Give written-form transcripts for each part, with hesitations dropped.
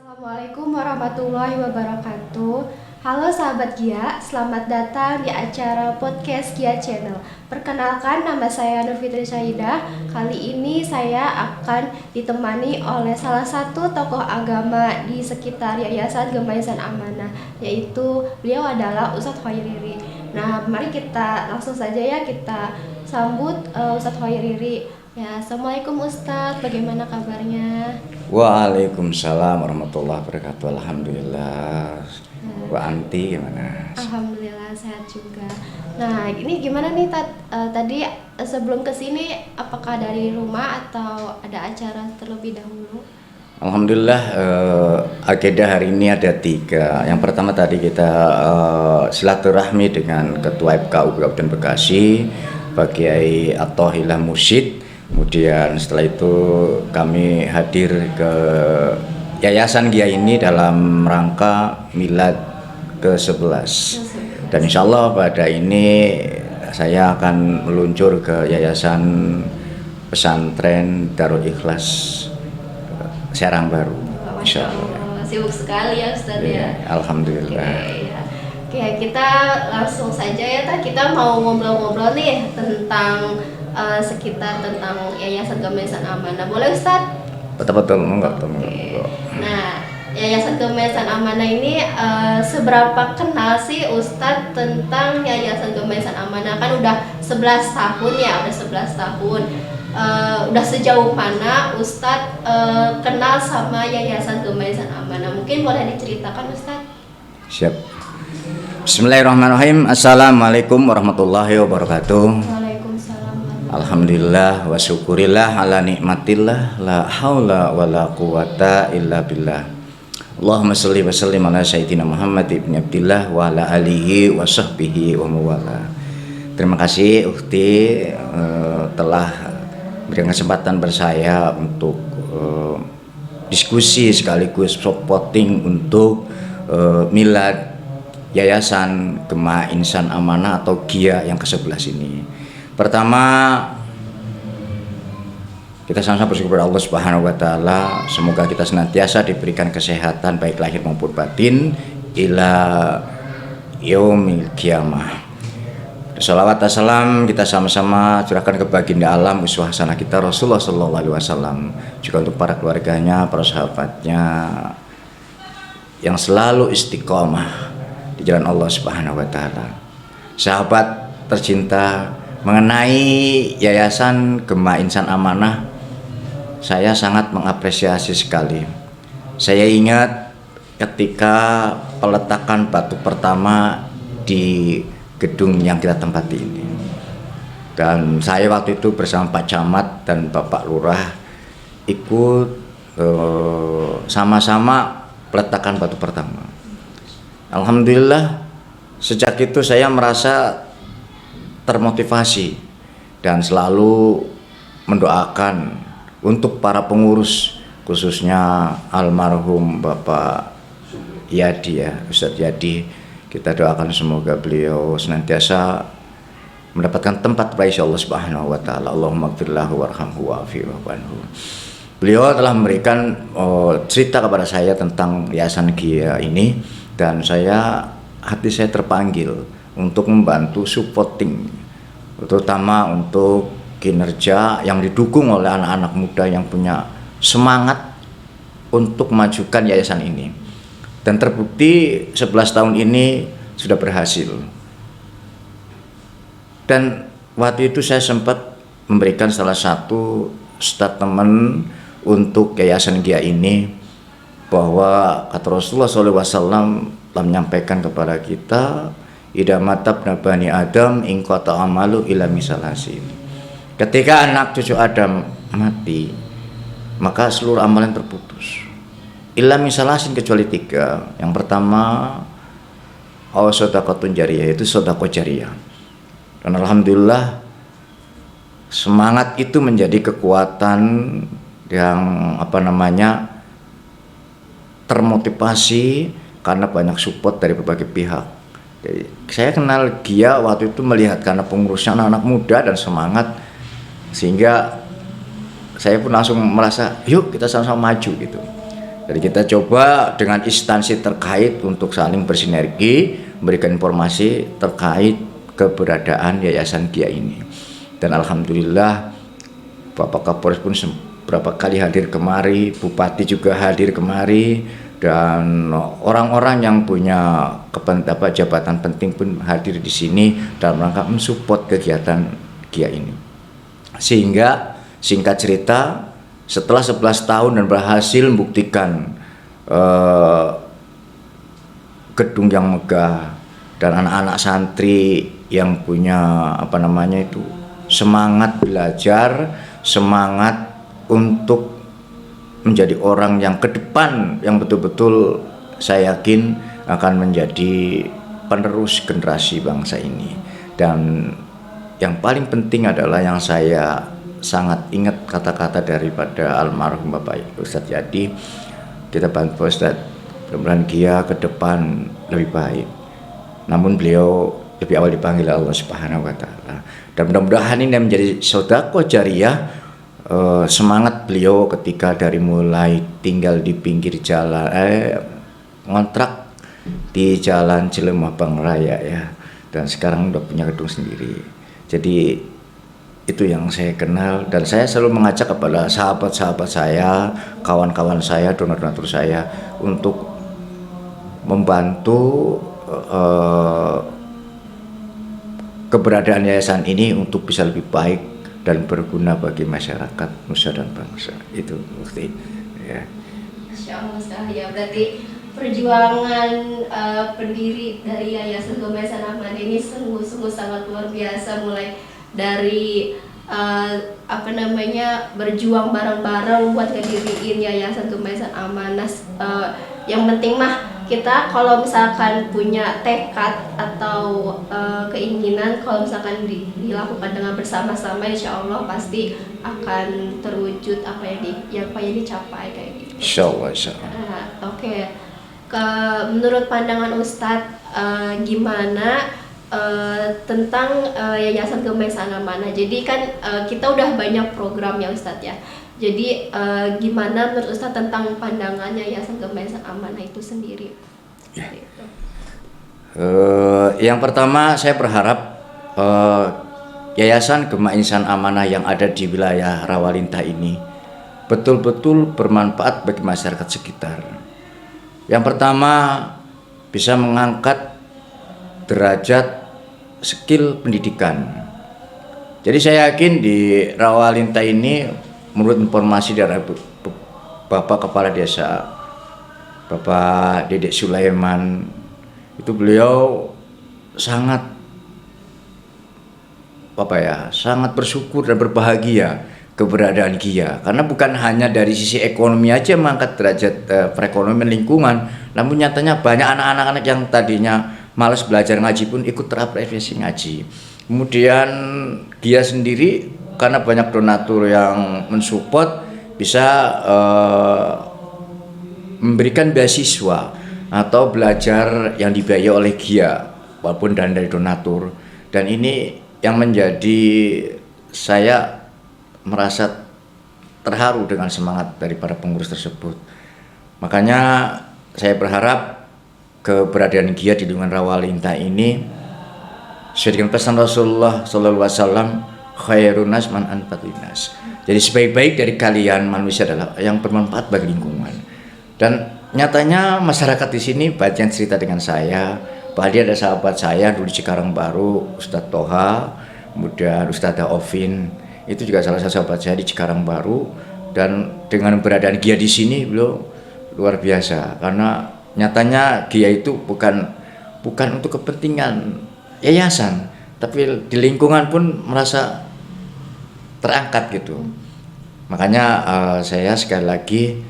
Assalamualaikum warahmatullahi wabarakatuh. Halo sahabat Gia, selamat datang di acara podcast Gia Channel. Perkenalkan, nama saya Nur Fitri Saidah. Kali ini saya akan ditemani oleh salah satu tokoh agama di sekitar Yayasan Gemaisan Amanah, yaitu beliau adalah Ustadz Khairiri. Nah, mari kita langsung saja ya kita sambut Ustadz Khairiri. Ya, Assalamualaikum Ustadz, bagaimana kabarnya? Waalaikumsalam warahmatullahi wabarakatuh. Alhamdulillah. Wa anti gimana? Alhamdulillah sehat juga. Nah, ini gimana nih tadi sebelum kesini apakah dari rumah atau ada acara terlebih dahulu? Alhamdulillah, agenda hari ini ada 3. Yang pertama tadi kita silaturahmi dengan Ketua FKU Kabupaten Bekasi, Pak Kiai Athohillah Mursyid. Kemudian setelah itu kami hadir ke Yayasan Gia ini dalam rangka milad ke-11. Dan insya Allah pada ini saya akan meluncur ke Yayasan Pesantren Darul Ikhlas Serang Baru. Insya Allah. Sibuk sekali ya Ustadz ya. Alhamdulillah. Oke, kita langsung saja ya. Kita mau ngobrol-ngobrol nih tentang sekitar tentang Yayasan Gemaisan Amanah. Boleh Ustadz? Betul-betul, enggak. Nah, Yayasan Gemaisan Amanah ini seberapa kenal sih Ustadz tentang Yayasan Gemaisan Amanah? Kan udah 11 tahun ya, udah 11 tahun. Udah sejauh mana Ustadz kenal sama Yayasan Gemaisan Amanah? Mungkin boleh diceritakan Ustadz? Siap. Bismillahirrahmanirrahim. Assalamualaikum warahmatullahi wabarakatuh. Alhamdulillah wa syukurillah ala nikmatillah la haula wa la quwata illa billah. Allahumma sholli wa sallim ala sayyidina Muhammad ibn Abdillah wa ala alihi wa sahbihi wa mawala. Terima kasih Ukhti telah berikan kesempatan bersaya untuk diskusi sekaligus supporting untuk milad Yayasan Gemaisan Amanah atau GIA yang ke-11 ini. Pertama, kita sama-sama bersyukur kepada Allah Subhanahu wa taala, semoga kita senantiasa diberikan kesehatan baik lahir maupun batin ila yaumil qiyamah. Shalawat dan salam kita sama-sama curahkan ke baginda alam uswah hasanah kita Rasulullah sallallahu alaihi wasallam, juga untuk para keluarganya, para sahabatnya yang selalu istiqomah di jalan Allah Subhanahu wa taala. Sahabat tercinta, mengenai Yayasan Gemaisan Amanah, saya sangat mengapresiasi sekali. Saya ingat ketika peletakan batu pertama di gedung yang kita tempati ini. Dan saya waktu itu bersama Pak Camat dan Bapak Lurah ikut sama-sama peletakan batu pertama. Alhamdulillah, sejak itu saya merasa termotivasi dan selalu mendoakan untuk para pengurus, khususnya almarhum Bapak Yadi ya, Ustadz Yadi. Kita doakan semoga beliau senantiasa mendapatkan tempat pada Allah Subhanahu wa taala. Allahumma ighfirlahu warhamhu wa'afihi wa'anhu. Beliau telah memberikan cerita kepada saya tentang Yayasan GIA ini, dan hati saya terpanggil untuk membantu supporting, terutama untuk kinerja yang didukung oleh anak-anak muda yang punya semangat untuk memajukan yayasan ini. Dan terbukti 11 tahun ini sudah berhasil. Dan waktu itu saya sempat memberikan salah satu statement untuk Yayasan GIA ini, bahwa kata Rasulullah SAW telah menyampaikan kepada kita, idza matabna bani Adam in qata amalu ila misalasin. Ketika anak cucu Adam mati, maka seluruh amalan terputus. Illa misalasin, kecuali 3. Yang pertama, shadaqatun jariyah, yaitu sedekah jariyah. Dan alhamdulillah semangat itu menjadi kekuatan yang termotivasi karena banyak support dari berbagai pihak. Jadi, saya kenal GIA waktu itu melihat karena pengurusnya anak-anak muda dan semangat, sehingga saya pun langsung merasa yuk kita sama-sama maju gitu. Jadi kita coba dengan instansi terkait untuk saling bersinergi, memberikan informasi terkait keberadaan Yayasan Gia ini. Dan alhamdulillah Bapak Kapolres pun beberapa kali hadir kemari, Bupati juga hadir kemari, dan orang-orang yang punya jabatan penting pun hadir di sini dalam rangka mensupport kegiatan Gia ini. Sehingga singkat cerita, setelah 11 tahun dan berhasil membuktikan gedung yang megah dan anak-anak santri yang punya semangat belajar, semangat untuk menjadi orang yang ke depan yang betul-betul saya yakin akan menjadi penerus generasi bangsa ini. Dan yang paling penting adalah yang saya sangat ingat kata-kata daripada almarhum Bapak Ustadz Yadi, kita bantu Ustadz, mudah-mudahan Gia ke depan lebih baik. Namun beliau lebih awal dipanggil Allah Subhanahu wa Ta'ala, dan mudah-mudahan ini menjadi sedekah jariyah. Semangat beliau ketika dari mulai tinggal di pinggir jalan, ngontrak di Jalan Cilemabang Raya ya, dan sekarang udah punya gedung sendiri. Jadi itu yang saya kenal, dan saya selalu mengajak kepada sahabat-sahabat saya, kawan-kawan saya, donatur saya untuk membantu keberadaan yayasan ini untuk bisa lebih baik dan berguna bagi masyarakat, nusa dan bangsa. Itu bukti ya. Masya Allah sekali ya, berarti perjuangan pendiri dari Yayasan Kebayasan Ahmad ini sungguh-sungguh sangat luar biasa, mulai dari berjuang bareng-bareng buat ngediriin Yayasan Kebayasan Amanah. Yang penting mah kita kalau misalkan punya tekad atau keinginan, kalau misalkan dilakukan dengan bersama-sama, insya Allah pasti akan terwujud apa yang dicapai kayak gitu. Insya Allah. Oke. Menurut pandangan Ustadz, gimana tentang Yayasan Kebayasan Amanah? Jadi kan kita udah banyak program ya Ustadz ya. Jadi gimana menurut Ustadz tentang pandangannya Yayasan Kebayasan Amanah itu sendiri? Ya. Yang pertama saya berharap Yayasan Kebayasan Amanah yang ada di wilayah Rawalintah ini betul-betul bermanfaat bagi masyarakat sekitar. Yang pertama, bisa mengangkat derajat skill pendidikan. Jadi saya yakin di Rawalintah ini, menurut informasi dari Bapak Kepala Desa, Bapak Dedek Sulaiman, itu beliau sangat sangat bersyukur dan berbahagia keberadaan Gia, karena bukan hanya dari sisi ekonomi aja mengangkat derajat perekonomian lingkungan, namun nyatanya banyak anak-anak yang tadinya malas belajar ngaji pun ikut terapresiasi ngaji. Kemudian Gia sendiri karena banyak donatur yang mensupport bisa memberikan beasiswa atau belajar yang dibiayai oleh Gia walaupun dari donatur, dan ini yang menjadi saya merasa terharu dengan semangat dari para pengurus tersebut. Makanya saya berharap keberadaan Gia di lingkungan Rawalintah ini sesuai dengan pesan Rasulullah SAW, khairun nas man anfa'un nas. Jadi sebaik-baik dari kalian manusia adalah yang bermanfaat bagi lingkungan. Dan nyatanya masyarakat di sini banyak yang cerita dengan saya. Tadi ada sahabat saya dulu di Cikarang Baru, Ustadz Toha, kemudian Ustadz Ovin. Itu juga salah satu sahabat saya di Cikarang Baru, dan dengan keberadaan Gia di sini beliau luar biasa, karena nyatanya Gia itu bukan untuk kepentingan yayasan, tapi di lingkungan pun merasa terangkat gitu. Makanya saya sekali lagi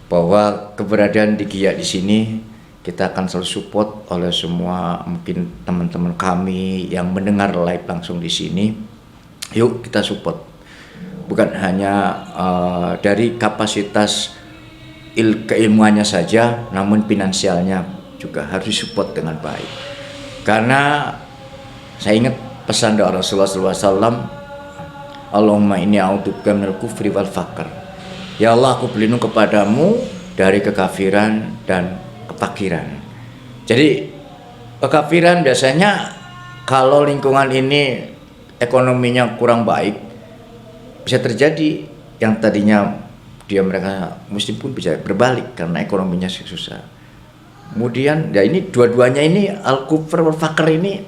bahwa keberadaan di Gia di sini kita akan selalu support oleh semua mungkin teman-teman kami yang mendengar live langsung di sini. Yuk kita support, bukan hanya dari kapasitas keilmuannya saja, namun finansialnya juga harus support dengan baik. Karena saya ingat pesan doa Rasulullah SAW, Allahumma inni a'udzubika minal kufri wal faqr. Ya Allah, aku berlindung kepadamu dari kekafiran dan kefakiran. Jadi kekafiran biasanya kalau lingkungan ini ekonominya kurang baik, bisa terjadi yang tadinya mereka muslim pun bisa berbalik karena ekonominya susah. Kemudian ya ini dua-duanya ini al-kufr wal fakr ini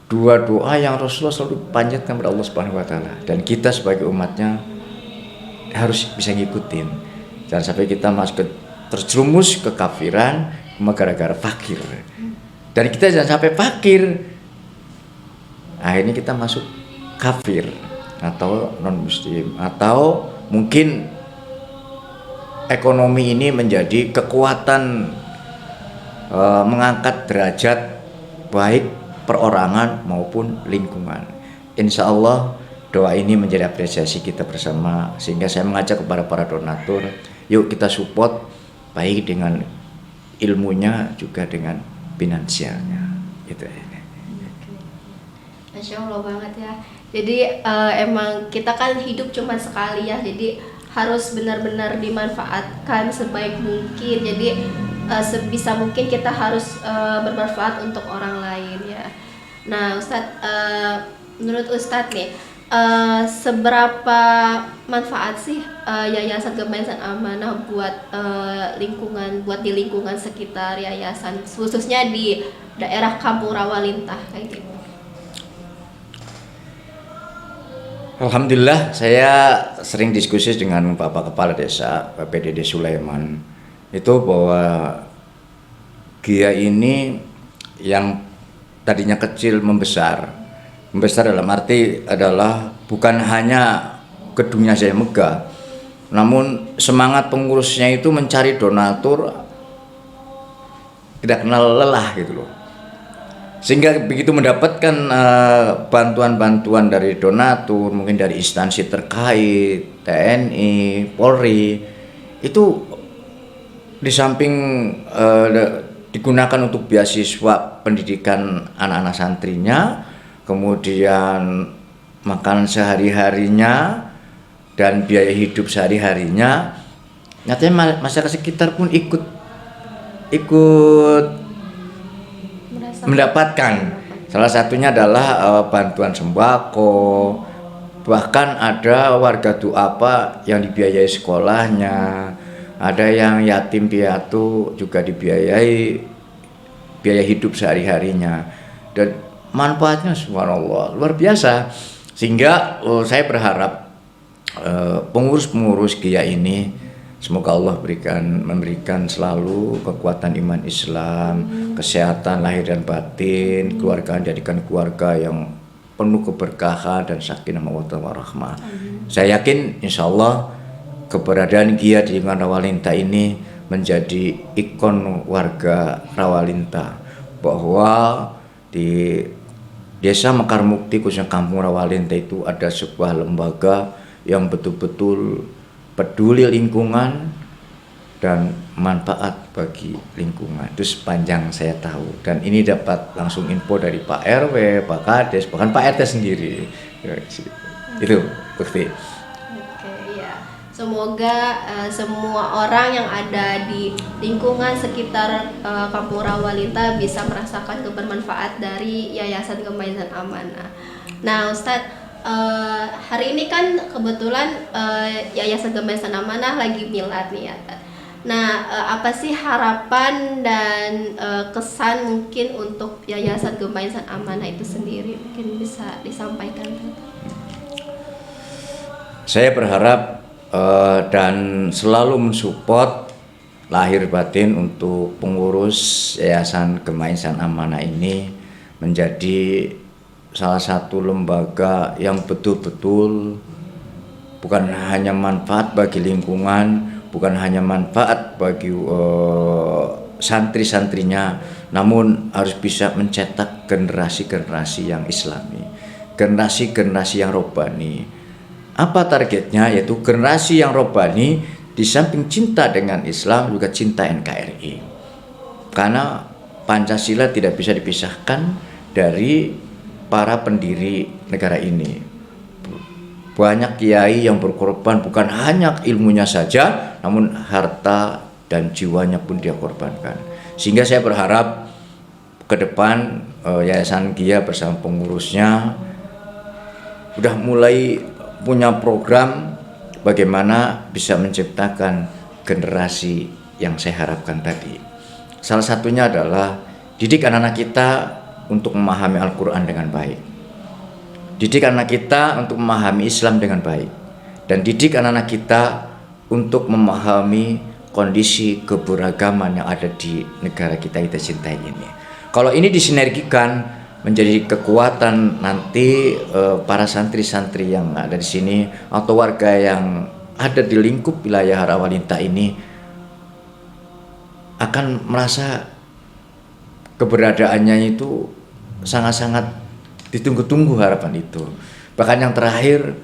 dua doa yang Rasulullah selalu panjatkan kepada Allah Subhanahu wa taala, dan kita sebagai umatnya harus bisa ngikutin. Jangan sampai kita masuk terjerumus ke kafiran gara-gara fakir. Dan kita jangan sampai fakir akhirnya kita masuk kafir atau non muslim, atau mungkin ekonomi ini menjadi kekuatan mengangkat derajat baik perorangan maupun lingkungan. Insya Allah doa ini menjadi apresiasi kita bersama, sehingga saya mengajak kepada para donatur, yuk kita support baik dengan ilmunya juga dengan finansialnya. Gitu. Masya Allah banget ya. Jadi emang kita kan hidup cuma sekali ya, jadi harus benar-benar dimanfaatkan sebaik mungkin. Jadi sebisa mungkin kita harus bermanfaat untuk orang lain ya. Nah Ustadz, menurut Ustadz nih, seberapa manfaat sih Yayasan Gemah Insan Amanah buat lingkungan, buat di lingkungan sekitar yayasan, khususnya di daerah Kampung Rawalintah kayak gitu? Alhamdulillah, saya sering diskusi dengan Bapak Kepala Desa, Pak PDD Sulaiman, itu bahwa GIA ini yang tadinya kecil membesar dalam arti adalah bukan hanya gedungnya saya megah, namun semangat pengurusnya itu mencari donatur tidak kenal lelah gitu loh. Sehingga begitu mendapatkan bantuan-bantuan dari donatur, mungkin dari instansi terkait, TNI, Polri, itu di samping digunakan untuk beasiswa pendidikan anak-anak santrinya, kemudian makanan sehari-harinya dan biaya hidup sehari-harinya, nyatanya masyarakat sekitar pun ikut mendapatkan. Salah satunya adalah bantuan sembako, bahkan ada warga duafa yang dibiayai sekolahnya, ada yang yatim piatu juga dibiayai biaya hidup sehari-harinya, dan manfaatnya subhanallah luar biasa. Sehingga saya berharap pengurus-pengurus GIA ini semoga Allah memberikan selalu kekuatan iman Islam, kesehatan lahir dan batin, keluarga jadikan keluarga yang penuh keberkahan dan sakinah mawaddah warahmah. Saya yakin insya Allah keberadaan GIA di lingkungan Rawalintah ini menjadi ikon warga Rawalintah, bahwa di Desa Mekar Mukti khususnya Kampung Rawalintah itu ada sebuah lembaga yang betul-betul peduli lingkungan dan manfaat bagi lingkungan. Itu sepanjang saya tahu, dan ini dapat langsung info dari Pak RW, Pak Kades, bahkan Pak RT sendiri. Itu bukti. Oke, ya. Semoga semua orang yang ada di lingkungan sekitar Kampung Rawalintah bisa merasakan kebermanfaat dari Yayasan Gemah Insan Amanah. Nah Ustadz, hari ini kan kebetulan Yayasan Gemah Insan Amanah lagi milad nih ya. Nah, apa sih harapan dan kesan mungkin untuk Yayasan Gemah Insan Amanah itu sendiri, mungkin bisa disampaikan? Saya berharap dan selalu mensupport lahir batin untuk pengurus Yayasan Gemah Insan Amanah ini menjadi salah satu lembaga yang betul-betul bukan hanya manfaat bagi lingkungan, bukan hanya manfaat bagi santri-santrinya, namun harus bisa mencetak generasi-generasi yang islami, generasi-generasi yang robbani. Apa targetnya? Yaitu generasi yang robbani di samping cinta dengan Islam juga cinta NKRI. Karena Pancasila tidak bisa dipisahkan dari para pendiri negara ini. Banyak kiai yang berkorban bukan hanya ilmunya saja, namun harta dan jiwanya pun dia korbankan. Sehingga saya berharap ke depan Yayasan GIA bersama pengurusnya sudah mulai punya program bagaimana bisa menciptakan generasi yang saya harapkan tadi. Salah satunya adalah didik anak-anak kita untuk memahami Al-Quran dengan baik. Didik anak kita untuk memahami Islam dengan baik. Dan didik anak-anak kita untuk memahami kondisi keberagaman yang ada di negara kita cintai ini. Kalau ini disinergikan menjadi kekuatan nanti para santri-santri yang ada di sini atau warga yang ada di lingkup wilayah Rawalinta ini akan merasa keberadaannya itu sangat-sangat ditunggu-tunggu harapan itu. Bahkan yang terakhir,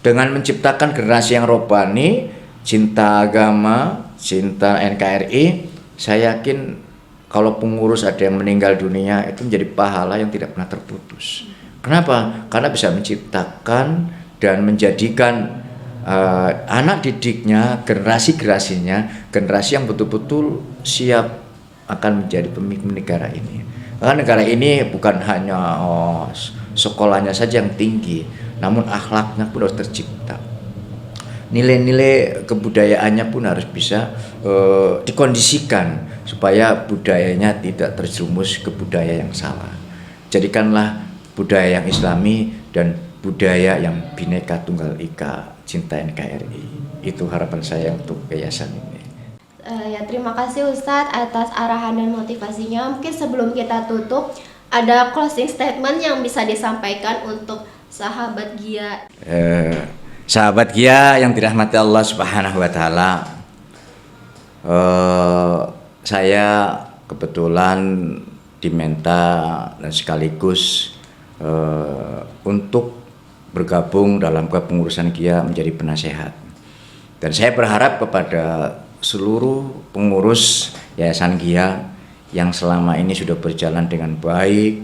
dengan menciptakan generasi yang robbani, cinta agama, cinta NKRI, saya yakin kalau pengurus ada yang meninggal dunia itu menjadi pahala yang tidak pernah terputus. Kenapa? Karena bisa menciptakan dan menjadikan anak didiknya, generasi-generasinya, generasi yang betul-betul siap akan menjadi pemimpin negara ini. Karena negara ini bukan hanya sekolahnya saja yang tinggi, namun akhlaknya pun harus tercipta. Nilai-nilai kebudayaannya pun harus bisa dikondisikan supaya budayanya tidak terjerumus ke budaya yang salah. Jadikanlah budaya yang islami dan budaya yang Bhinneka Tunggal Ika, cinta NKRI. Itu harapan saya untuk yayasan ini. Ya, terima kasih Ustadz atas arahan dan motivasinya. Mungkin sebelum kita tutup, ada closing statement yang bisa disampaikan untuk sahabat GIA. Sahabat GIA yang dirahmati Allah Subhanahu wa Ta'ala, saya kebetulan diminta dan sekaligus untuk bergabung dalam kepengurusan GIA menjadi penasehat. Dan saya berharap kepada seluruh pengurus Yayasan GIA yang selama ini sudah berjalan dengan baik,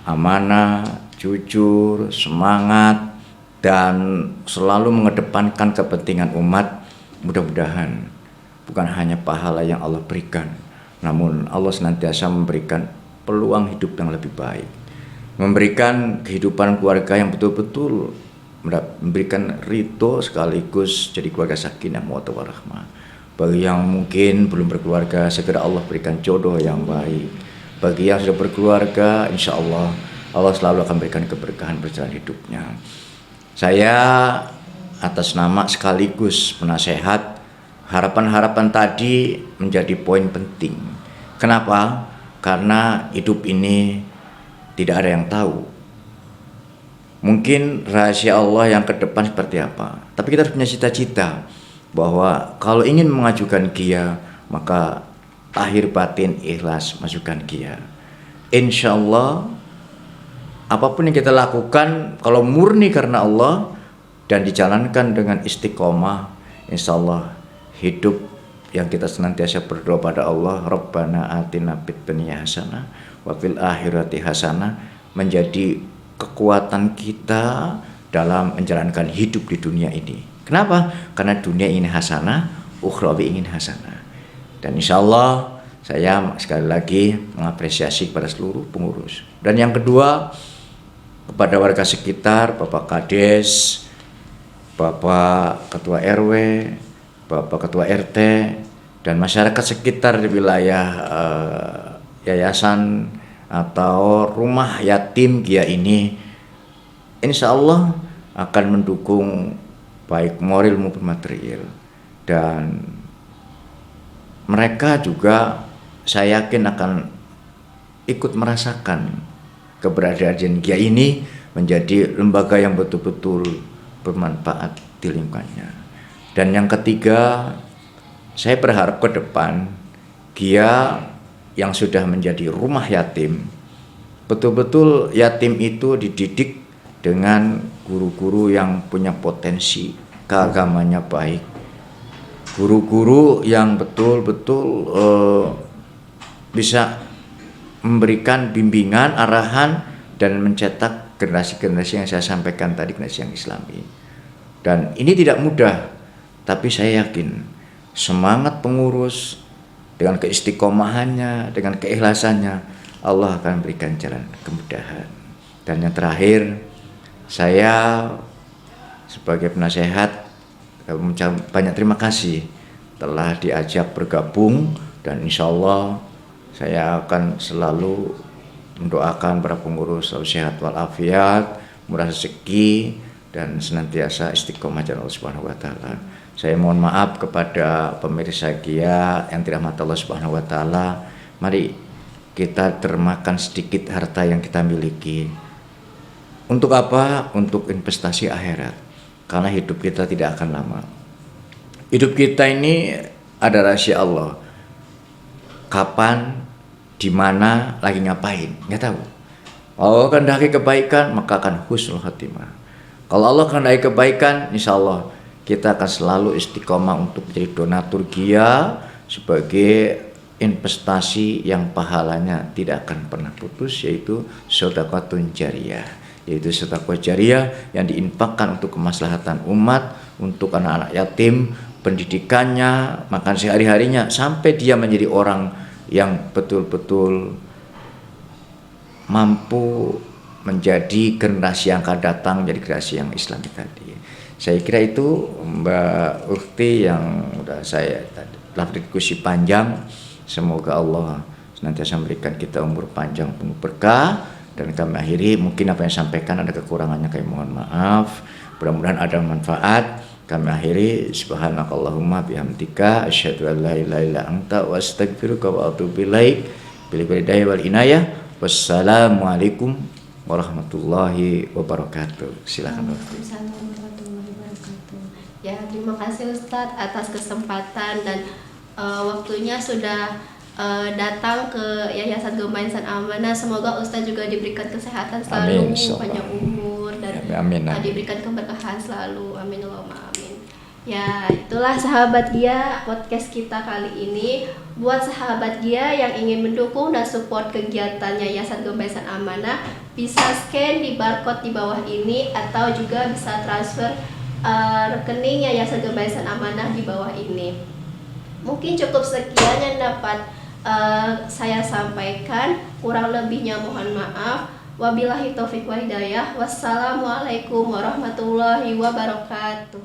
amanah, jujur, semangat, dan selalu mengedepankan kepentingan umat, mudah-mudahan bukan hanya pahala yang Allah berikan, namun Allah senantiasa memberikan peluang hidup yang lebih baik, memberikan kehidupan keluarga yang betul-betul memberikan ridho sekaligus jadi keluarga sakinah mawaddah warahmah. Bagi yang mungkin belum berkeluarga, segera Allah berikan jodoh yang baik. Bagi yang sudah berkeluarga, insya Allah Allah selalu akan berikan keberkahan berjalan hidupnya. Saya atas nama sekaligus penasehat, harapan-harapan tadi menjadi poin penting. Kenapa? Karena hidup ini tidak ada yang tahu. Mungkin rahasia Allah yang ke depan seperti apa. Tapi kita harus punya cita-cita bahwa kalau ingin mengajukan GIA, maka lahir batin ikhlas masukkan GIA. Insya Allah apapun yang kita lakukan, kalau murni karena Allah dan dijalankan dengan istiqomah, insya Allah hidup yang kita senantiasa berdoa pada Allah, Rabbana atina fid dunya hasanah wa fil akhirati hasanah, menjadi kekuatan kita dalam menjalankan hidup di dunia ini. Kenapa? Karena dunia ingin hasanah, ukhrawi ingin hasanah. Dan insya Allah saya sekali lagi mengapresiasi kepada seluruh pengurus. Dan yang kedua, kepada warga sekitar, Bapak Kades, Bapak Ketua RW, Bapak Ketua RT, dan masyarakat sekitar di wilayah yayasan atau rumah yatim GIA ini, insya Allah akan mendukung baik moral maupun material. Dan mereka juga saya yakin akan ikut merasakan keberadaan GIA ini menjadi lembaga yang betul-betul bermanfaat di lingkungannya. Dan yang ketiga, saya berharap ke depan GIA yang sudah menjadi rumah yatim, betul-betul yatim itu dididik dengan guru-guru yang punya potensi keagamannya baik, guru-guru yang betul-betul bisa memberikan bimbingan, arahan, dan mencetak generasi-generasi yang saya sampaikan tadi, generasi yang islami. Dan ini tidak mudah, Tapi saya yakin semangat pengurus dengan keistiqomahannya, dengan keikhlasannya, Allah akan berikan jalan kemudahan. Dan yang terakhir, saya sebagai penasehat mengucapkan banyak terima kasih telah diajak bergabung, dan insya Allah saya akan selalu mendoakan para pengurus selalu sehat walafiat, murah rezeki, dan senantiasa istiqomah jalan Allah Subhanahu wa taala. Saya mohon maaf kepada pemirsa GIA yang dirahmati Allah Subhanahu wa taala. Mari kita termakan sedikit harta yang kita miliki. Untuk apa? Untuk investasi akhirat. Karena hidup kita tidak akan lama. Hidup kita ini ada rahasia Allah. Kapan, di mana, lagi ngapain, nggak tahu. Kalau Allah kehendaki kebaikan, maka akan husnul khatimah. Kalau Allah kehendaki kebaikan, insya Allah kita akan selalu istiqomah untuk menjadi donatur GIA sebagai investasi yang pahalanya tidak akan pernah putus, yaitu sedekahun jariyah. Yaitu sedekah jariyah yang diinfakkan untuk kemaslahatan umat, untuk anak-anak yatim, pendidikannya, makan sehari-harinya, sampai dia menjadi orang yang betul-betul mampu menjadi generasi yang akan datang, menjadi generasi yang Islami tadi. Saya kira itu Mbak Ukti yang sudah saya telah berdiskusi panjang. Semoga Allah senantiasa memberikan kita umur panjang penuh berkah. Dan kami akhiri, mungkin apa yang sampaikan ada kekurangannya, kami mohon maaf. Mudah-mudahan ada manfaat. Kami akhiri, subhanakallahumma bihamdika asyhadu an la ilaha illa anta wa astaghfiruka wa atubu ilaik. Bil hidayah wal inayah. Wassalamualaikum warahmatullahi wabarakatuh. Silakan. Waalaikumsalam warahmatullahi wabarakatuh. Ya, terima kasih Ustadz atas kesempatan dan waktunya sudah datang ke Yayasan Gema Insan Amanah. Semoga Ustadz juga diberikan kesehatan selalu, panjang umur, dan amin. Diberikan keberkahan selalu. Amin Allahumma amin. Ya, itulah sahabat GIA podcast kita kali ini. Buat sahabat GIA yang ingin mendukung dan support kegiatan Yayasan Gema Insan Amanah, bisa scan di barcode di bawah ini, atau juga bisa transfer rekening Yayasan Gema Insan Amanah di bawah ini. Mungkin cukup sekian yang dapat saya sampaikan. Kurang lebihnya mohon maaf. Wabillahi taufiq wa hidayah. Wassalamualaikum warahmatullahi wabarakatuh.